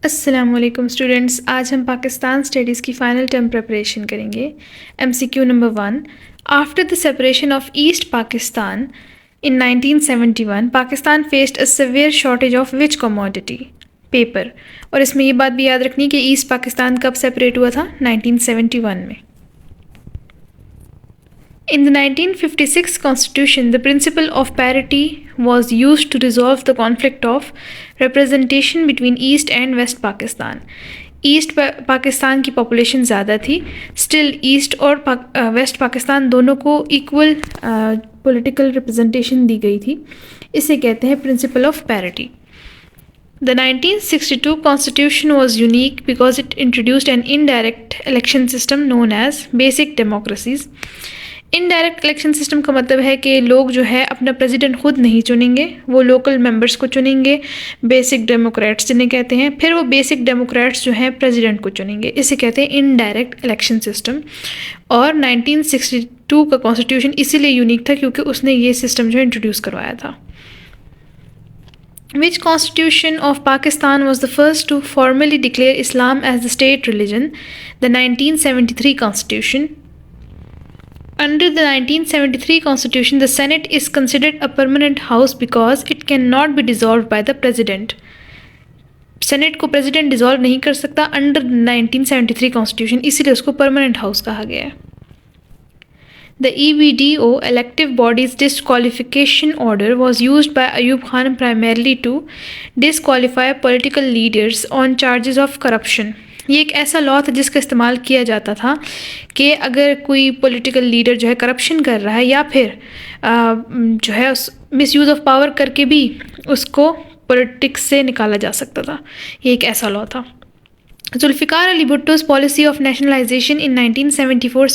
अस्सलामुअलैकुम स्टूडेंट्स, आज हम पाकिस्तान स्टडीज़ की फ़ाइनल टर्म प्रिपरेशन करेंगे। MCQ number 1, after the separation of east Pakistan in 1971 Pakistan faced a severe shortage of which commodity? Paper. और इसमें ये बात भी याद रखनी कि ईस्ट पाकिस्तान कब सेपरेट हुआ था? 1971 में। In the 1956 Constitution, the principle of parity was used to resolve the conflict of representation between East and West Pakistan. East Pakistan की पॉपुलेशन ज़्यादा थी, स्टिल ईस्ट और वेस्ट पाकिस्तान दोनों को इक्वल पॉलिटिकल रिप्रेजेंटेशन दी गई थी। इसे कहते हैं principle of parity. The 1962 Constitution was unique because it introduced an indirect election system known as basic democracies. Indirect election system का मतलब है कि लोग जो है अपना प्रेसिडेंट खुद नहीं चुनेंगे, वो लोकल मेंबर्स को चुनेंगे, बेसिक डेमोक्रेट्स जिन्हें कहते हैं। फिर वो बेसिक डेमोक्रेट्स जो हैं प्रेसिडेंट को चुनेंगे, इसे कहते हैं इनडायरेक्ट इलेक्शन सिस्टम। और 1962 का कॉन्स्टिट्यूशन इसीलिए यूनिक था क्योंकि उसने ये सिस्टम जो इंट्रोड्यूस करवाया था। Which constitution of Pakistan was the first to formally declare Islam as the state religion? The 1973 Constitution. Under the 1973 Constitution, the Senate is considered a permanent house because it cannot be dissolved by the President. Senate को president dissolve नहीं कर सकता under 1973 constitution, इसीलिए उसको permanent house कहा गया है। The EBDO elective body's disqualification order was used by Ayub Khan primarily to disqualify political leaders on charges of corruption. ये एक ऐसा लॉ था जिसका इस्तेमाल किया जाता था कि अगर कोई पॉलिटिकल लीडर जो है करप्शन कर रहा है या फिर जो है उस मिसयूज़ ऑफ पावर करके भी उसको पॉलिटिक्स से निकाला जा सकता था। ये एक ऐसा लॉ था। Zulfikar Ali Bhutto's policy of nationalization in 1974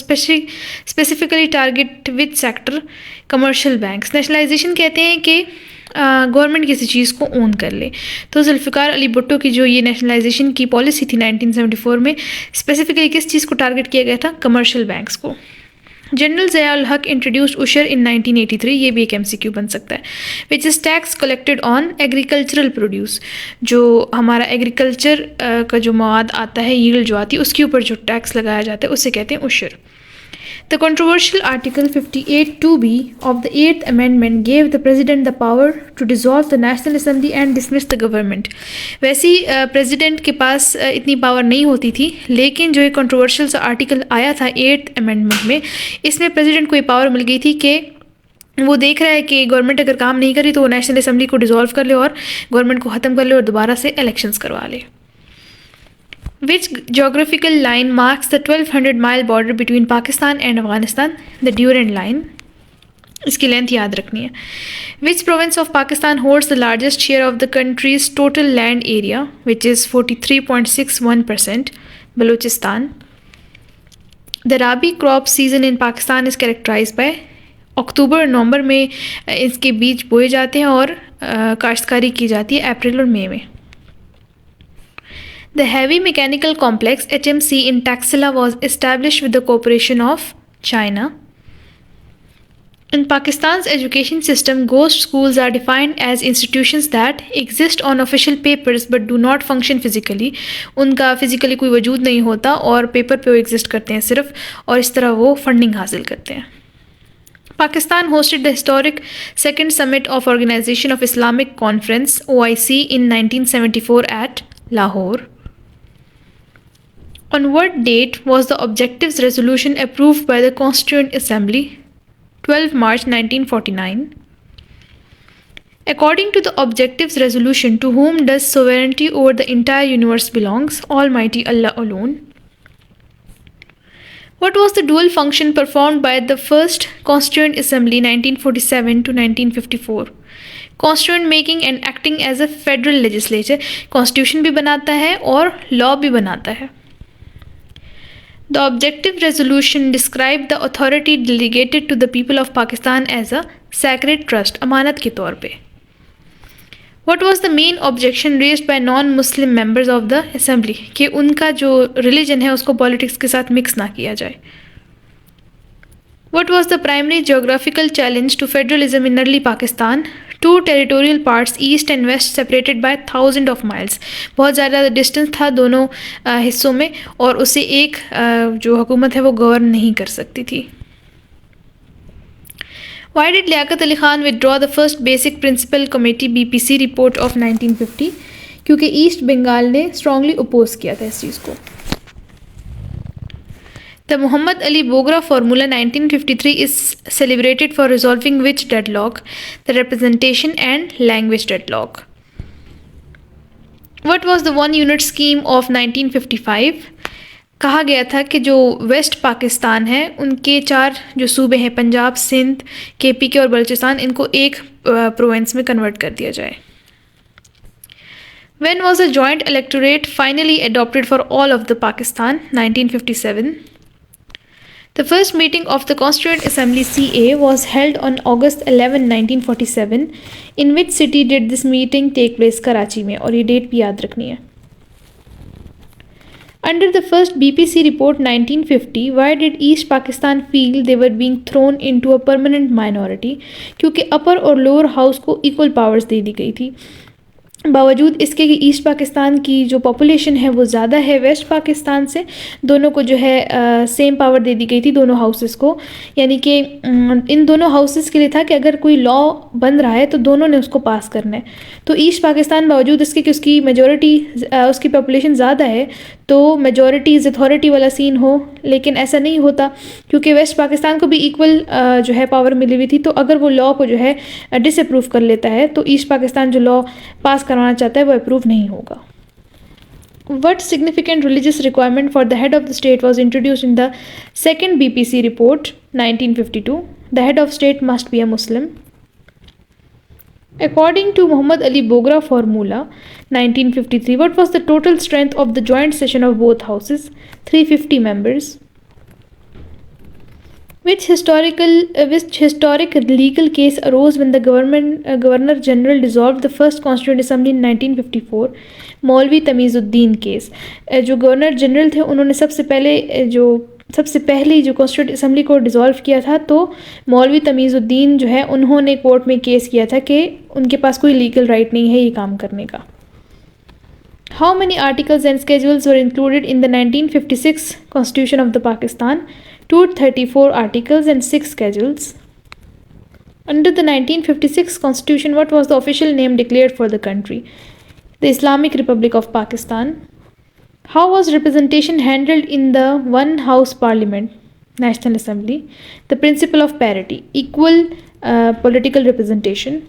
specifically target which sector? Commercial banks. Nationalisation कहते हैं कि गवर्नमेंट किसी चीज़ को ओन कर ले। तो जुल्फ़िकार अली भुट्टो की जो ये नेशनलाइजेशन की पॉलिसी थी 1974 में, स्पेसिफिकली किस चीज़ को टारगेट किया गया था? कमर्शियल बैंक्स को। जनरल ज़िया हक इंट्रोड्यूस्ड उशर इन 1983, ये भी एक MCQ बन सकता है। Which is tax collected on agricultural produce, जो हमारा एग्रीकल्चर का जो मवाद आता है, यील्ड जो आती है, उसके ऊपर जो टैक्स लगाया जाता है उसे कहते हैं उशर। The controversial Article 58(2)(b) of the 8th Amendment gave the President the power to dissolve the National Assembly and dismiss the government. वैसे प्रेसिडेंट के पास इतनी पावर नहीं होती थी, लेकिन जो एक कंट्रोवर्शियल सा आर्टिकल आया था 8th Amendment में, इसमें प्रेसिडेंट को ये पावर मिल गई थी कि वो देख रहा है कि गवर्नमेंट अगर काम नहीं करी तो वो नेशनल असम्बली को डिसॉल्व कर ले और गवर्नमेंट को ख़त्म कर ले और दोबारा से इलेक्शंस करवा ले। Which geographical line marks the 1200-mile border between Pakistan and Afghanistan? The Durand Line. इसकी लेंथ याद रखनी है। Which province of Pakistan holds the largest share of the country's total land area, which is 43.61%? Balochistan. The Rabi crop season in Pakistan is characterized by अक्टूबर नवंबर में इसके बीज बोए जाते हैं और काश्तकारी की जाती है अप्रैल और मई में। The Heavy Mechanical Complex HMC in Taxila was established with the cooperation of China. In Pakistan's education system, ghost schools are defined as institutions that exist on official papers but do not function physically. उनका physically कोई वजूद नहीं होता और paper पे वो exist करते हैं सिर्फ, और इस तरह वो फंडिंग हासिल करते हैं। Pakistan hosted the historic Second Summit of Organization of Islamic Conference (OIC) in 1974 at Lahore. On what date was the Objectives Resolution approved by the Constituent Assembly? 12 March 1949. According to the Objectives Resolution, to whom does sovereignty over the entire universe belongs? Almighty Allah alone. What was the dual function performed by the first Constituent Assembly 1947 to 1954? Constituent making and acting as a federal legislature. Constitution भी बनाता है और law भी बनाता है। The Objective Resolution described the authority delegated to the people of Pakistan as a sacred trust, अमानत के तौर पे। What was the main objection raised by non-Muslim members of the Assembly? कि उनका जो religion है उसको politics के साथ mix ना किया जाए। What was the primary geographical challenge to federalism in early Pakistan? Two territorial parts east and west separated by thousand of miles. बहुत ज़्यादा डिस्टेंस था दोनों हिस्सों में और उसे एक जो हुकूमत है वो गवर्न नहीं कर सकती थी। Why did Liaquat Ali Khan withdraw the first basic principal committee BPC report of 1950? क्योंकि ईस्ट बंगाल ने स्ट्रांगली अपोज किया था इस चीज़ को। The Muhammad Ali Bogra Formula 1953 is celebrated for resolving which deadlock? The representation and language deadlock. What was the one unit scheme of 1955? कहा गया था कि जो वेस्ट पाकिस्तान है उनके 4 जो सूबे हैं पंजाब, सिंध, KPK और बलूचिस्तान, इनको एक प्रोविंस में कन्वर्ट कर दिया जाए। When was a joint electorate finally adopted for all of the Pakistan? 1957. The first meeting of the Constituent Assembly CA was held on August 11, 1947. In which city did this meeting take place? Karachi में, और ये date भी याद रखनी है। Under the first BPC report 1950, why did East Pakistan feel they were being thrown into a permanent minority? क्योंकि अपर और lower house को इक्वल पावर्स दे दी गई थी। बावजूद इसके कि ईस्ट पाकिस्तान की जो पॉपुलेशन है वो ज़्यादा है वेस्ट पाकिस्तान से, दोनों को जो है सेम पावर दे दी गई थी दोनों हाउसेस को। यानी कि इन दोनों हाउसेस के लिए था कि अगर कोई लॉ बन रहा है तो दोनों ने उसको पास करना है। तो ईस्ट पाकिस्तान बावजूद इसके कि उसकी मेजॉरिटी उसकी पॉपुलेशन ज़्यादा है तो मेजॉरिटी इज़ अथॉरिटी वाला सीन हो, लेकिन ऐसा नहीं होता क्योंकि वेस्ट पाकिस्तान को भी इक्वल जो है पावर मिली हुई थी। तो अगर वो लॉ को जो है डिसअप्रूव कर लेता है तो ईस्ट पाकिस्तान जो लॉ पास करवाना चाहता है वो अप्रूव नहीं होगा। What significant religious requirement for the head of the state was introduced in the second BPC report 1952? The head of state must be a Muslim. According to Muhammad Ali Bogra Formula 1953, what was the total strength of the joint session of both houses? 350 members. Which historic legal case arose when the Governor General dissolved the first Constituent Assembly in 1954? मौलवी Tamizuddin case. जो governor general थे उन्होंने सबसे पहले जो constituent assembly को dissolve किया था, तो मौलवी तमीज़ुद्दीन जो है उन्होंने कोर्ट में केस किया था कि उनके पास कोई लीगल राइट नहीं है ये काम करने का। How many articles and schedules were included in the 1956 Constitution of the Pakistan? 234 articles and 6 schedules. Under the 1956 Constitution, what was the official name declared for the country? The Islamic Republic of Pakistan. How was representation handled in the one house parliament, National Assembly? The principle of parity, equal political representation.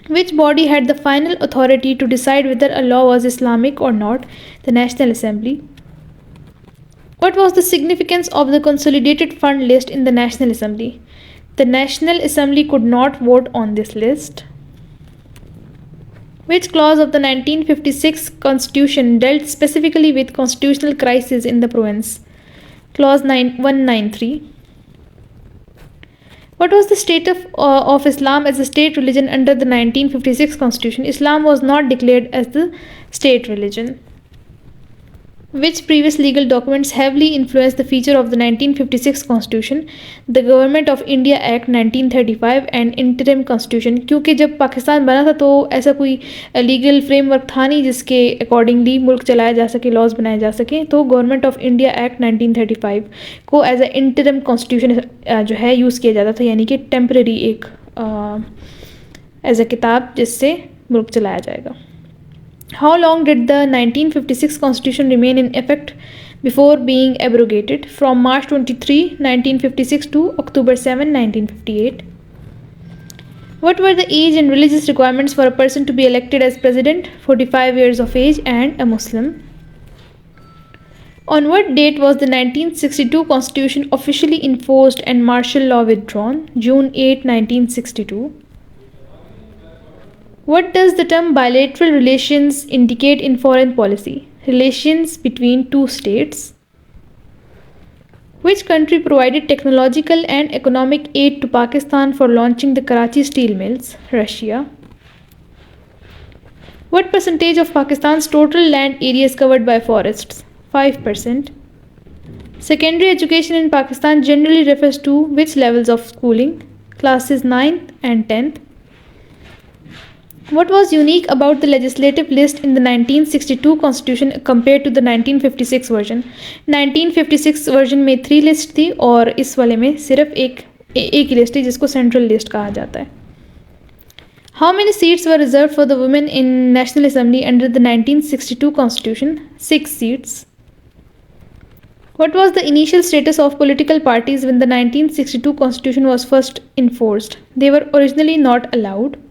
Which body had the final authority to decide whether a law was Islamic or not? The National Assembly. What was the significance of the consolidated fund list in the National Assembly? The National Assembly could not vote on this list. Which clause of the 1956 Constitution dealt specifically with constitutional crisis in the province? Clause 193. What was the status of Islam as a state religion under the 1956 Constitution? Islam was not declared as the state religion. Which previous legal documents heavily influenced the feature of the 1956 Constitution? The Government of India Act 1935 and Interim Constitution. क्योंकि जब पाकिस्तान बना था तो ऐसा कोई legal framework था नहीं जिसके अकॉर्डिंगली मुल्क चलाया जा सके, लॉज बनाए जा सके, तो गवर्नमेंट ऑफ इंडिया एक्ट 1935 को एज ए इंटरम कॉन्स्टिट्यूशन जो है यूज़ किया जाता था, यानी कि टेम्परेरी एक एज ए किताब जिससे मुल्क चलाया जाएगा। How long did the 1956 Constitution remain in effect before being abrogated? From March 23, 1956 to October 7, 1958. What were the age and religious requirements for a person to be elected as president? 45 years of age and a Muslim. On what date was the 1962 Constitution officially enforced and martial law withdrawn? June 8, 1962. What does the term bilateral relations indicate in foreign policy? Relations between two states. Which country provided technological and economic aid to Pakistan for launching the Karachi steel mills? Russia. What percentage of Pakistan's total land area is covered by forests? 5%. Secondary education in Pakistan generally refers to which levels of schooling? Classes 9th and 10th. What was unique about the legislative list in the 1962 Constitution compared to the 1956 version? 1956 version में 3 list थी और इस वाले में सिर्फ एक ही list थी जिसको सेंट्रल लिस्ट कहा जाता है. How many seats were reserved for the women in National Assembly under the 1962 Constitution? 6 seats. What was the initial status of political parties when the 1962 Constitution was first enforced? They were originally not allowed.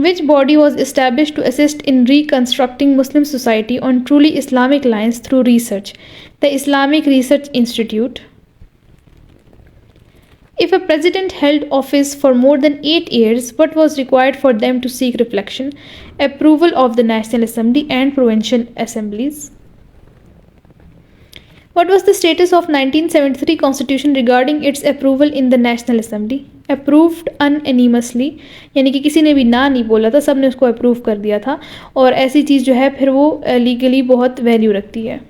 Which body was established to assist in reconstructing Muslim society on truly Islamic lines through research? The Islamic Research Institute. If a president held office for more than 8 years, what was required for them to seek reflection, approval of the National Assembly and provincial assemblies? What was the status of 1973 Constitution regarding its approval in the National Assembly? Approved unanimously, यानी कि किसी ने भी ना नहीं बोला था, सब ने उसको अप्रूव कर दिया था और ऐसी चीज़ जो है फिर वो लीगली बहुत वैल्यू रखती है.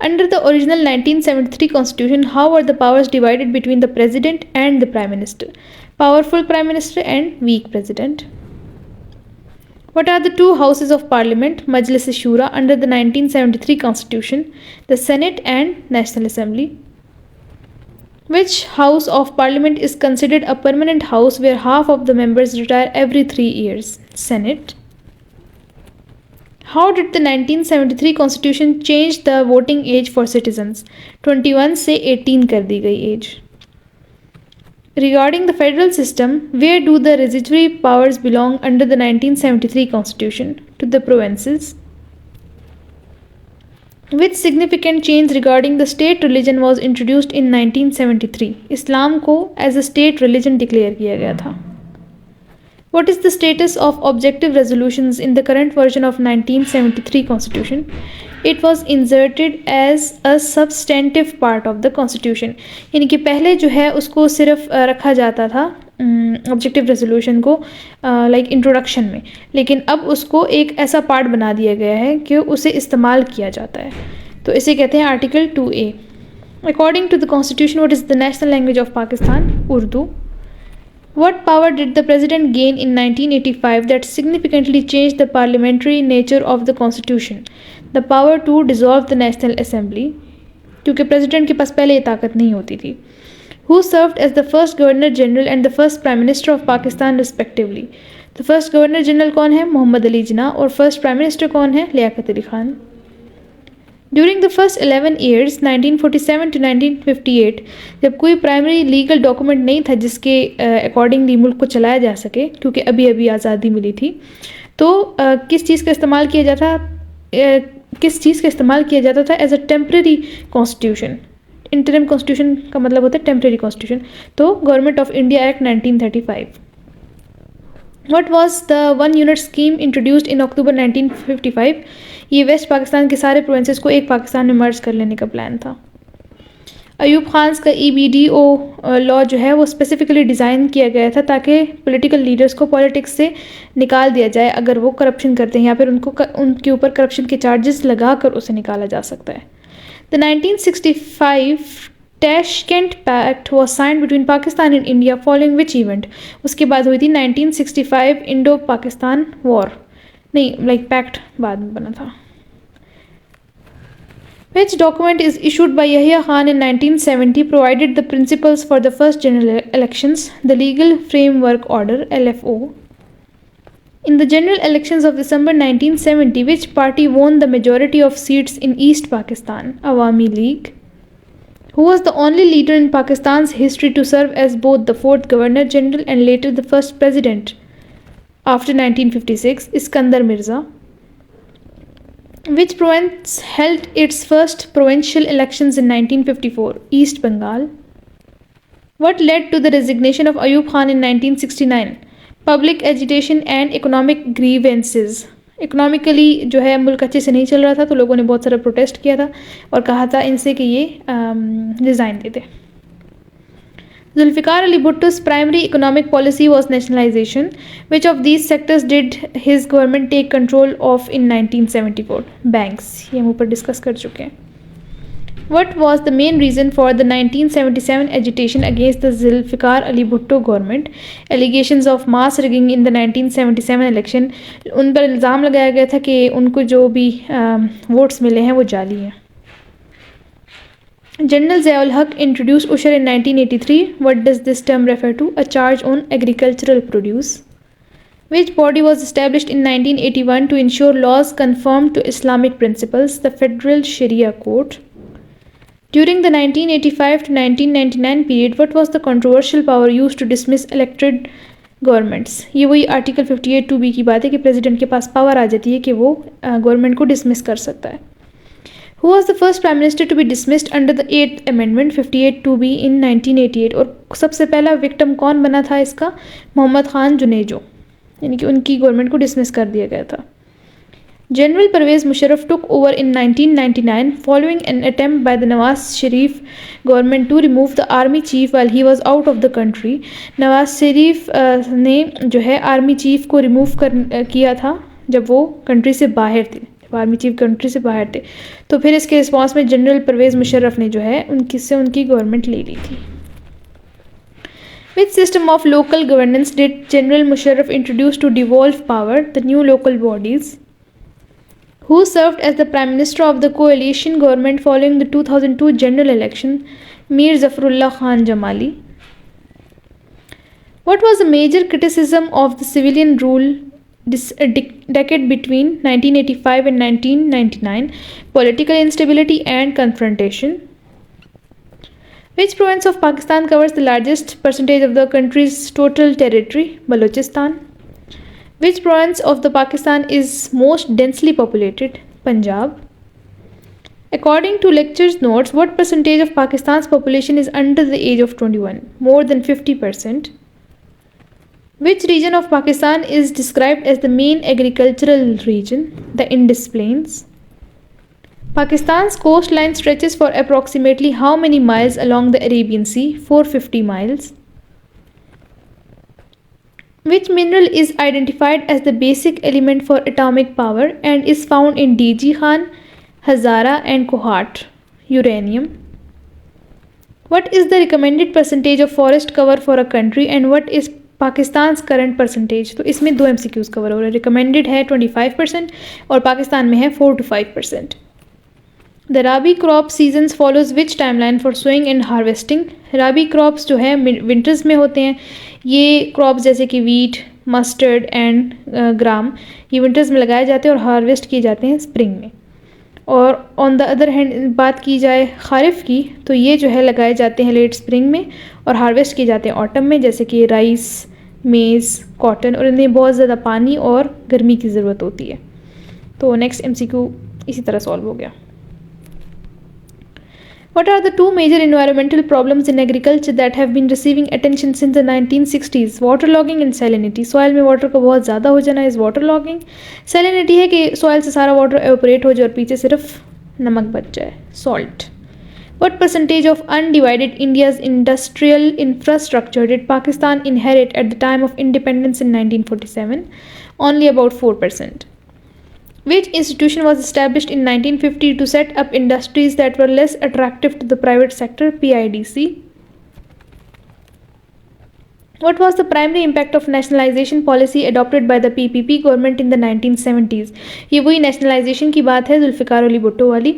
Under the original 1973 Constitution, how were the powers divided between the President and the Prime Minister? Powerful Prime Minister and weak President. What are the two houses of Parliament, Majlis-e-Shura, under the 1973 Constitution? The Senate and National Assembly. Which house of Parliament is considered a permanent house where half of the members retire every 3 years? Senate. How did the 1973 Constitution change the voting age for citizens? 21 से 18 कर दी गई age. Regarding the federal system, where do the residuary powers belong under the 1973 Constitution? To the provinces. Which significant change regarding the state religion was introduced in 1973? Islam को as a state religion declare किया गया था. What is the status of objective resolutions in the current version of 1973 Constitution? It was inserted as a substantive part of the Constitution. यानी कि पहले जो है उसको सिर्फ रखा जाता था ऑब्जेक्टिव रेजोल्यूशन को लाइक इंट्रोडक्शन में, लेकिन अब उसको एक ऐसा पार्ट बना दिया गया है कि उसे इस्तेमाल किया जाता है. तो इसे कहते हैं article 2A. According to the Constitution, what is the national language of Pakistan? Urdu. What power did the President gain in 1985 that significantly changed the parliamentary nature of the Constitution? The power to dissolve the National Assembly. क्योंकि President के पास पहले ये ताकत नहीं होती थी. Who served as the first Governor General and the first Prime Minister of Pakistan respectively? The first Governor General कौन है? मोहम्मद अली जिन्ना. और first Prime Minister कौन है? Liaquat Ali Khan. During the first 11 years, 1947 to 1958, जब कोई प्राइमरी लीगल डॉक्यूमेंट नहीं था जिसके अकॉर्डिंगली मुल्क को चलाया जा सके, क्योंकि अभी अभी आज़ादी मिली थी, तो किस चीज़ का इस्तेमाल किया जाता था as a temporary constitution. Interim constitution का मतलब होता है टेम्प्रेरी कॉन्स्टिट्यूशन. तो government of India act 1935. What was the 1 unit scheme introduced in October 1955? ये वेस्ट पाकिस्तान के सारे प्रोविंसेस को एक पाकिस्तान में मर्ज कर लेने का प्लान था. अयूब खान का EBDO लॉ जो है वो स्पेसिफिकली डिज़ाइन किया गया था ताकि पॉलिटिकल लीडर्स को पॉलिटिक्स से निकाल दिया जाए अगर वो करप्शन करते हैं या फिर उनके ऊपर करप्शन के चार्जेस लगा कर उसे निकाला जा सकता है. The 1965 Tashkent Pact was signed between Pakistan and India following which event? उसके बाद हुई थी 1965 इंडो पाकिस्तान वॉर. नहीं, लाइक पैक्ट बाद में बना था. Which document is issued by Yahya Khan in 1970 provided the principles for the first general elections? The Legal Framework Order, LFO. In the general elections of December 1970, which party won the majority of seats in East Pakistan? Awami League. Who was the only leader in Pakistan's history to serve as both the fourth Governor General and later the first President after 1956? Iskandar Mirza. Which province held its first provincial elections in 1954? East Bengal. What led to the resignation of Ayub Khan in 1969? Public agitation and economic grievances. Economically जो है मुल्क अच्छे से नहीं चल रहा था तो लोगों ने बहुत सारा प्रोटेस्ट किया था और कहा था इनसे कि ये रिज़ाइन दे दे. Zulfikar Ali Bhutto's primary economic policy was nationalization. Which of these sectors did his government take control of in 1974? Banks. ये हम ऊपर डिस्कस कर चुके हैं. What was the main reason for the 1977 agitation against the Zulfikar Ali Bhutto government? Allegations of mass rigging in the 1977 election. उन पर इल्ज़ाम लगाया गया था कि उनको जो भी वोट्स मिले हैं वो जाली हैं. General Ziaul Haq introduced Usher in 1983. What does this term refer to? A charge on agricultural produce. Which body was established in 1981 to ensure laws conform to Islamic principles? The Federal Sharia Court. During the 1985 to 1999 period, what was the controversial power used to dismiss elected governments? ये वही article 58(2)(b की बात है कि president के पास power आ जाती है कि वो गवर्नमेंट को डिसमिस कर सकता है. Who was the first prime minister to be dismissed under the 8th amendment 58(2)(b in 1988? और सबसे पहला विक्टिम कौन बना था इसका? मोहम्मद खान जुनेजो, यानी कि उनकी गवर्नमेंट को डिसमिस कर दिया गया था. General Pervez Musharraf took over in 1999 following an attempt by the Nawaz Sharif government to remove the army chief while he was out of the country. Nawaz Sharif ने जो है आर्मी चीफ को remove किया था जब वो country से बाहर थे, आर्मी चीफ कंट्री से बाहर थे. तो फिर इसके रिस्पॉन्स में जनरल परवेज़ मुशर्रफ ने जो है उनकी गवर्नमेंट ले ली थी. Which system of local governance did General Musharraf introduce to devolve power? The new local bodies. Who served as the Prime Minister of the coalition government following the 2002 general election? Mir Zafarullah Khan Jamali. What was the major criticism of the civilian rule decade between 1985 and 1999? Political instability and confrontation. Which province of Pakistan covers the largest percentage of the country's total territory? Balochistan. Which province of the Pakistan is most densely populated? Punjab. According to lectures notes, what percentage of Pakistan's population is under the age of 21? More than 50%. Which region of Pakistan is described as the main agricultural region? The Indus Plains. Pakistan's coastline stretches for approximately how many miles along the Arabian Sea? 450 miles. Which mineral is identified as the basic element for atomic power and is found in DG Khan, Hazara and Kohat? Uranium. What is the recommended percentage of forest cover for a country and what is Pakistan's current percentage? तो इसमें दो MCQs cover हो रहे हैं. Recommended है 25% और पाकिस्तान में है 4 to 5%. The Rabi crop seasons follows which timeline for sowing and harvesting? Rabi crops जो है विंटर्स में होते हैं. ये क्रॉप्स जैसे कि वीट, मस्टर्ड एंड ग्राम ये विंटर्स में लगाए जाते हैं और हार्वेस्ट किए जाते हैं स्प्रिंग में. और ऑन द अदर हैंड बात की जाए खारिफ की तो ये जो है लगाए जाते हैं लेट स्प्रिंग में और हार्वेस्ट किए जाते हैं ऑटम में, जैसे कि राइस, मेज़, कॉटन, और इन्हें बहुत ज़्यादा पानी और गर्मी की ज़रूरत होती है. तो नेक्स्ट MCQ इसी तरह सॉल्व हो गया. What are the two major environmental problems in agriculture that have been receiving attention since the 1960s? Waterlogging and salinity. Soil में water का बहुत ज़्यादा हो जाना is waterlogging. Salinity है कि soil से सारा water evaporate हो जाए और पीछे सिर्फ नमक बच जाए, salt. What percentage of undivided India's industrial infrastructure did Pakistan inherit at the time of independence in 1947? Only about 4%. Which institution was established in 1950 to set up industries that were less attractive to the private sector? PIDC. What was the primary impact of nationalization policy adopted by the PPP government in the 1970s? ये वही nationalization की बात है जुल्फ़िकार अली भुट्टो वाली.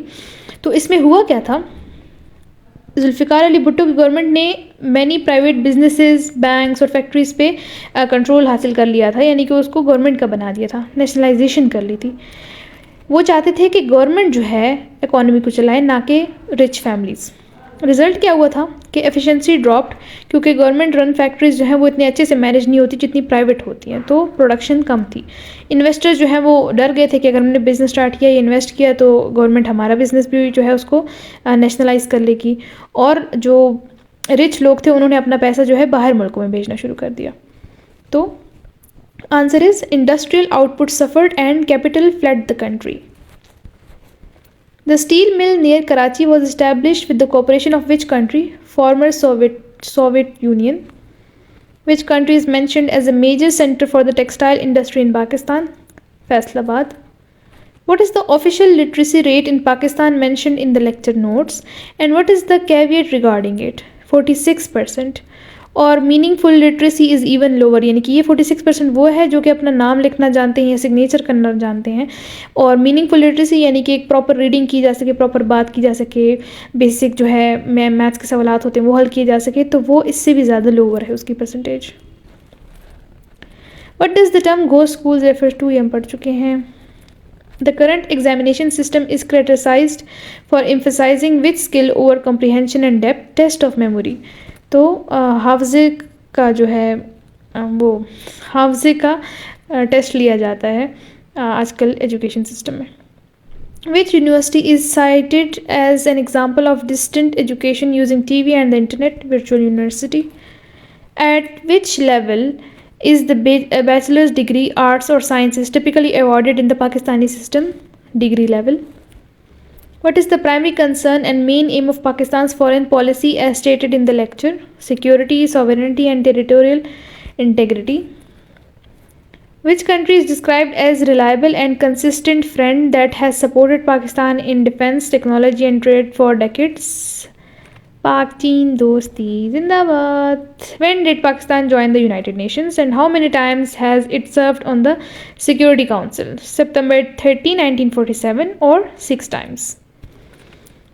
तो इसमें हुआ क्या था? जुल्फ़िकार अली भुट्टो की गवर्नमेंट ने मैनी प्राइवेट बिजनेसेस, बैंक्स और फैक्ट्रीज़ पे कंट्रोल हासिल कर लिया था, यानी कि उसको गवर्नमेंट का बना दिया था, नेशनलाइजेशन कर ली थी. वो चाहते थे कि गवर्नमेंट जो है इकोनॉमी को चलाए, ना कि रिच फैमिलीज़. रिज़ल्ट क्या हुआ था कि एफिशिएंसी ड्रॉप्ड, क्योंकि गवर्नमेंट रन फैक्ट्रीज जो हैं वो इतने अच्छे से मैनेज नहीं होती जितनी प्राइवेट होती हैं, तो प्रोडक्शन कम थी. इन्वेस्टर्स जो हैं वो डर गए थे कि अगर हमने बिज़नेस स्टार्ट किया या इन्वेस्ट किया तो गवर्नमेंट हमारा बिज़नेस भी जो है उसको नेशनलाइज कर लेगी. और जो रिच लोग थे उन्होंने अपना पैसा जो है बाहर मुल्कों में भेजना शुरू कर दिया. तो answer is industrial output suffered and capital flood the country. The steel mill near Karachi was established with the cooperation of which country? Former Soviet Union. Which country is mentioned as a major center for the textile industry in Pakistan? Faisalabad. What is the official literacy rate in Pakistan mentioned in the lecture notes, and what is the caveat regarding it? 46%. और meaningful literacy is even lower, यानी कि ये 46% वो है जो कि अपना नाम लिखना जानते हैं या सिग्नेचर करना जानते हैं, और मीनिंगफुल लिटरेसी यानी कि एक प्रॉपर रीडिंग की जा सके, प्रॉपर बात की जा सके, बेसिक जो है मैथ्स के सवालात होते हैं वो हल किए जा सके, तो वो इससे भी ज़्यादा लोअर है उसकी percentage. What does the term go school refer to, ये हम पढ़ चुके हैं। The current examination system is criticized for emphasizing which skill over comprehension and depth, test of memory. तो हाफ्ज़े का जो है वो हाफ्ज़े का टेस्ट लिया जाता है आजकल एजुकेशन सिस्टम में। Which university is cited as an example of distant education using TV and the internet? Virtual university. At which level is the bachelor's degree arts or sciences typically awarded in the Pakistani system? Degree level. What is the primary concern and main aim of Pakistan's foreign policy as stated in the lecture? Security, sovereignty and territorial integrity. Which country is described as reliable and consistent friend that has supported Pakistan in defense, technology and trade for decades? Pak Chin Dosti Zindabad. When did Pakistan join the United Nations and how many times has it served on the Security Council? September 30, 1947 or 6 times.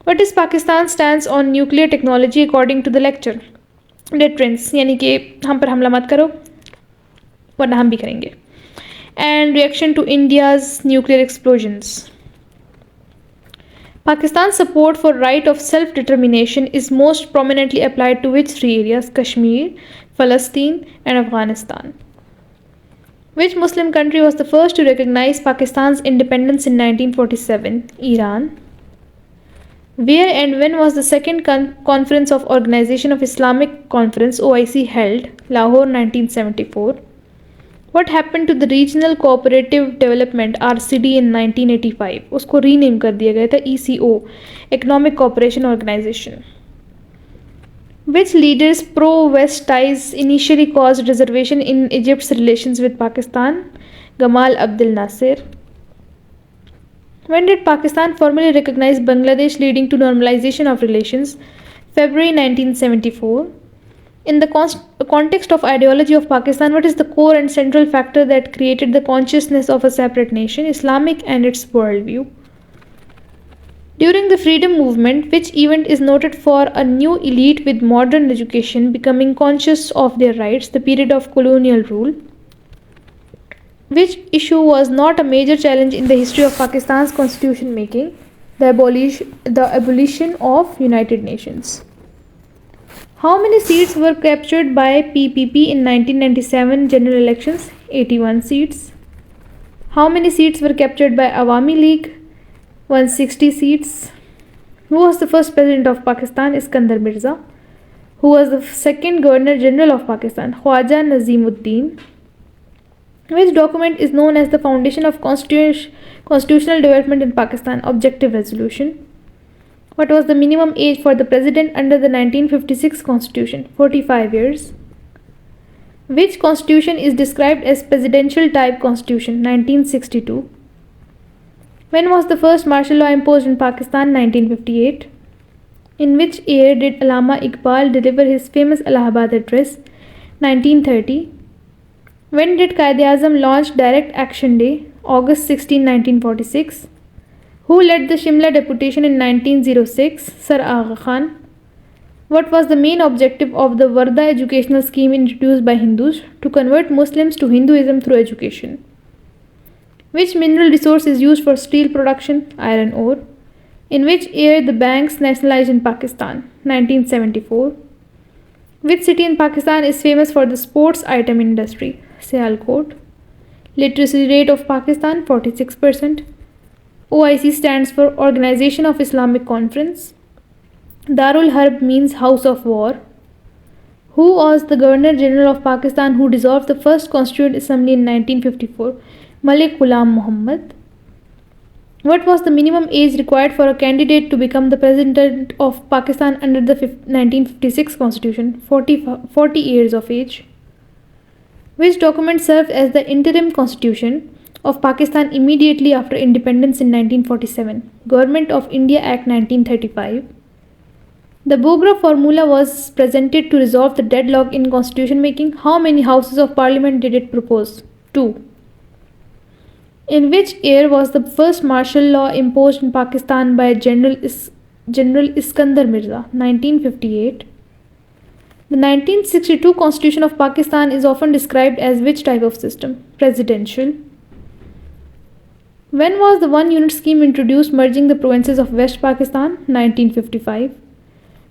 What is Pakistan's stance on nuclear technology according to the lecture? Deterrence, यानी कि हम पर हमला मत करो वरना हम भी करेंगे. And reaction to India's nuclear explosions. Pakistan's support for right of self-determination is most prominently applied to which three areas? Kashmir, Palestine and Afghanistan. Which Muslim country was the first to recognize Pakistan's independence in 1947? Iran. Where and when was the second Conference of Organization of Islamic Conference OIC held? Lahore 1974. What happened to the Regional Cooperative Development RCD in 1985? उसको rename कर दिया गया था ECO, Economic Cooperation Organization. Which leaders pro-West ties initially caused reservation in Egypt's relations with Pakistan? Gamal Abdel Nasser. When did Pakistan formally recognize Bangladesh, leading to normalization of relations? February 1974. In the context of ideology of Pakistan, what is the core and central factor that created the consciousness of a separate nation? Islamic and its worldview. During the freedom movement, which event is noted for a new elite with modern education becoming conscious of their rights? The period of colonial rule. Which issue was not a major challenge in the history of Pakistan's constitution making? The abolition of United Nations. How many seats were captured by PPP in 1997 general elections? 81 seats. How many seats were captured by Awami League? 160 seats. Who was the first president of Pakistan? Iskandar Mirza. Who was the second Governor General of Pakistan? Khwaja Nazimuddin. Which document is known as the foundation of constitutional development in Pakistan? Objective Resolution. What was the minimum age for the president under the 1956 constitution? 45 years. Which constitution is described as presidential type constitution? 1962. When was the first martial law imposed in Pakistan? 1958. In which year did Allama Iqbal deliver his famous Allahabad address? 1930. When did Quaid-e-Azam launch Direct Action Day? August 16, 1946. Who led the Shimla deputation in 1906? Sir Agha Khan. What was the main objective of the Varda educational scheme introduced by Hindus? To convert Muslims to Hinduism through education. Which mineral resource is used for steel production? Iron ore. In which year the banks nationalized in Pakistan? 1974. Which city in Pakistan is famous for the sports item industry? Sialkot. Literacy rate of Pakistan 46%. OIC stands for Organization of Islamic Conference. Darul Harb means House of War. Who was the Governor General of Pakistan who dissolved the first Constituent Assembly in 1954? Malik Ghulam Muhammad. What was the minimum age required for a candidate to become the President of Pakistan under the 1956 Constitution? 40 years of age. Which document served as the interim constitution of Pakistan immediately after independence in 1947. Government of India Act 1935. The Bogra formula was presented to resolve the deadlock in constitution making. How many houses of parliament did it propose? 2. In which year was the first martial law imposed in Pakistan by General Iskandar Mirza? 1958. The 1962 Constitution of Pakistan is often described as which type of system? Presidential. When was the one unit scheme introduced merging the provinces of West Pakistan? 1955.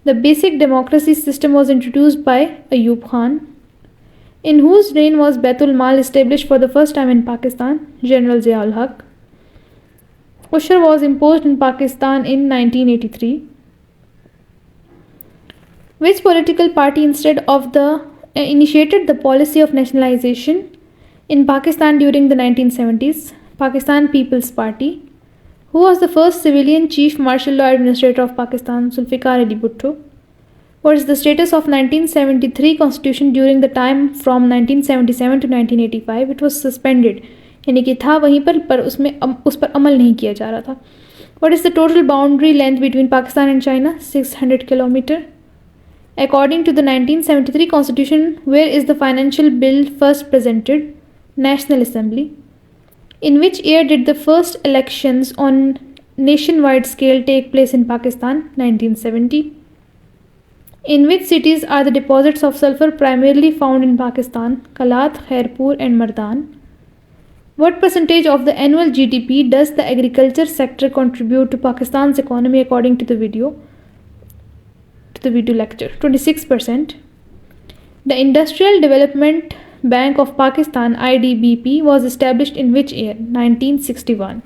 The basic democracy system was introduced by Ayub Khan. In whose reign was Baitul Mal established for the first time in Pakistan? General Zia-ul Haq. Usher was imposed in Pakistan in 1983. Which political party initiated the policy of nationalization in Pakistan during the 1970s? Pakistan People's Party. Who was the first civilian chief martial law administrator of Pakistan? Zulfikar Ali Bhutto. What is the status of 1973 constitution during the time from 1977 to 1985? It was suspended. यानी कि था वहीं पर उस पर अमल नहीं किया जा रहा था. What is the total boundary length between Pakistan and China? 600 km. According to the 1973 constitution, where is the financial bill first presented? National Assembly. In which year did the first elections on nationwide scale take place in Pakistan? 1970. In which cities are the deposits of sulfur primarily found in Pakistan? Kalat, Khairpur and Mardan. What percentage of the annual GDP does the agriculture sector contribute to Pakistan's economy according to the video lecture? 26%. The Industrial Development Bank of Pakistan, IDBP, was established in which year? 1961.